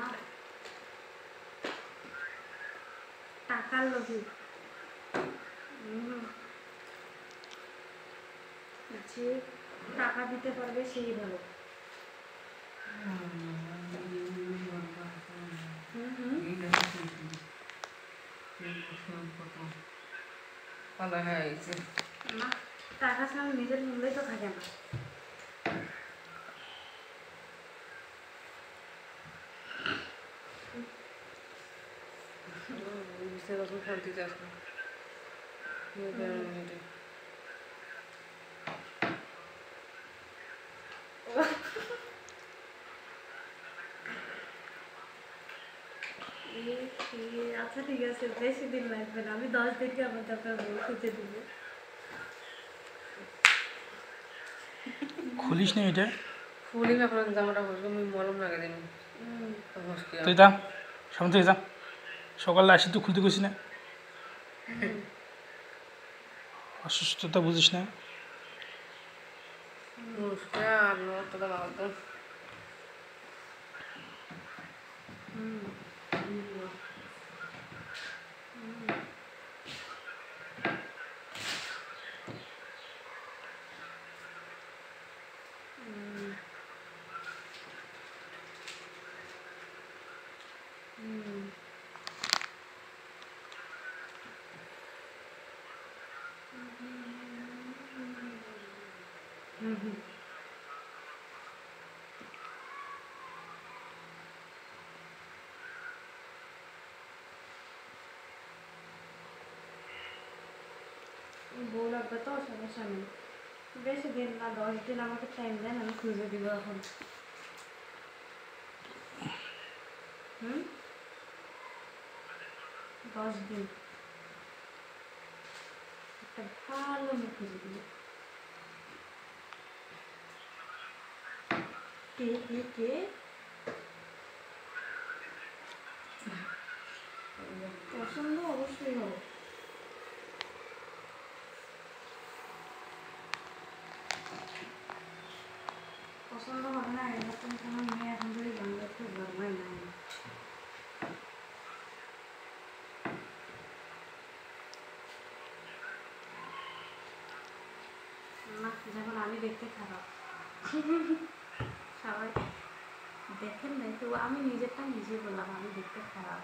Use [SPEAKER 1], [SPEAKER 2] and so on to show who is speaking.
[SPEAKER 1] মা টাকার লোভী। যে টাকা দিতে পারবে সেই ভালো। না, টাকা ছাড়া নিজের মূল্যই তো থাকে না।
[SPEAKER 2] শান্তিতে আসবে
[SPEAKER 1] আচ্ছা ঠিক আছে, বেশি দিন লাগবে না, আমি 10 দিনকে আমার দরকার খুঁজে দেবো।
[SPEAKER 3] খুলিস না এটা,
[SPEAKER 2] ফুলি না আপনার জামাটা বসবে, আমি মলম লাগা দিন।
[SPEAKER 3] তুই যা সামনে থেকে যা, সকালে আসি তুই খুলতে গেছিস না, অসুস্থতা বুঝিস না।
[SPEAKER 2] নমস্কার নমস্কার বাবা।
[SPEAKER 1] বউ লাগবে তো, সমস্যা নেই, বেশি দিন না, 10 দিন আমাকে টাইম দেন, আমি খুঁজে দিব এখন। 10 দিন একটা ভালো আমি খুঁজে দিব। কে কে কে পছন্দ অবশ্যই হবে। পছন্দ হবে না এরকম কোনো মেয়ে এখন যদি বাংলাদেশে জন্মায় নাই। না, যেমন আমি দেখতে খারাপ, সবাই দেখেন নাই তো, আমি নিজেরটা নিজে বললাম আমি দেখতে খারাপ।